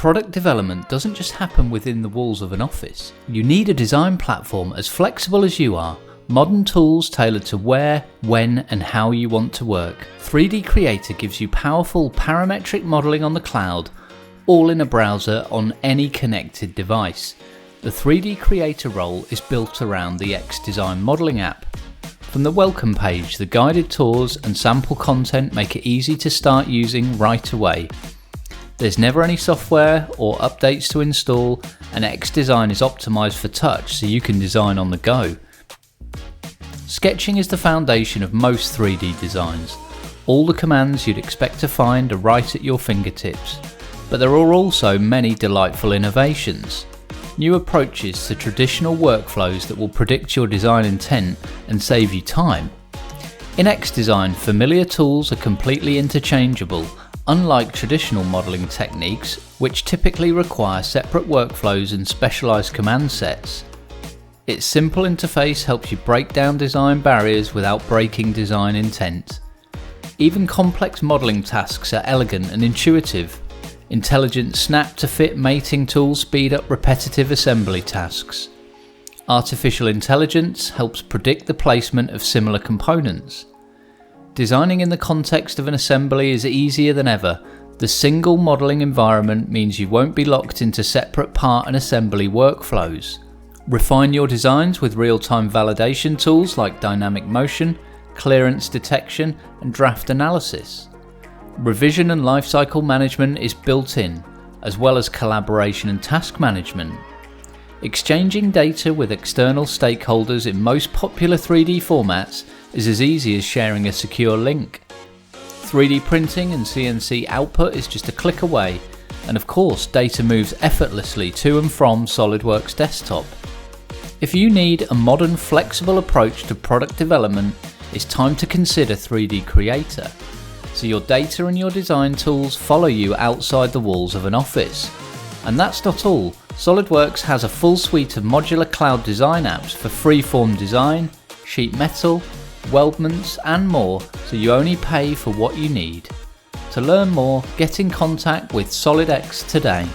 Product development doesn't just happen within the walls of an office. You need a design platform as flexible as you are, modern tools tailored to where, when and how you want to work. 3D Creator gives you powerful parametric modeling on the cloud, all in a browser on any connected device. The 3D Creator role is built around the XDesign modeling app. From the welcome page, the guided tours and sample content make it easy to start using right away. There's never any software or updates to install, and XDesign is optimized for touch so you can design on the go. Sketching is the foundation of most 3D designs. All the commands you'd expect to find are right at your fingertips, but there are also many delightful innovations. New approaches to traditional workflows that will predict your design intent and save you time. In XDesign, familiar tools are completely interchangeable, unlike traditional modeling techniques, which typically require separate workflows and specialized command sets. Its simple interface helps you break down design barriers without breaking design intent. Even complex modeling tasks are elegant and intuitive. Intelligent snap-to-fit mating tools speed up repetitive assembly tasks. Artificial intelligence helps predict the placement of similar components. Designing in the context of an assembly is easier than ever. The single modeling environment means you won't be locked into separate part and assembly workflows. Refine your designs with real-time validation tools like dynamic motion, clearance detection, and draft analysis. Revision and lifecycle management is built in, as well as collaboration and task management. Exchanging data with external stakeholders in most popular 3D formats is as easy as sharing a secure link. 3D printing and CNC output is just a click away, and of course data moves effortlessly to and from SOLIDWORKS Desktop. If you need a modern, flexible approach to product development, it's time to consider 3D Creator, so your data and your design tools follow you outside the walls of an office. And that's not all. SOLIDWORKS has a full suite of modular cloud design apps for freeform design, sheet metal, weldments and more, so you only pay for what you need. To learn more, get in contact with SolidX today.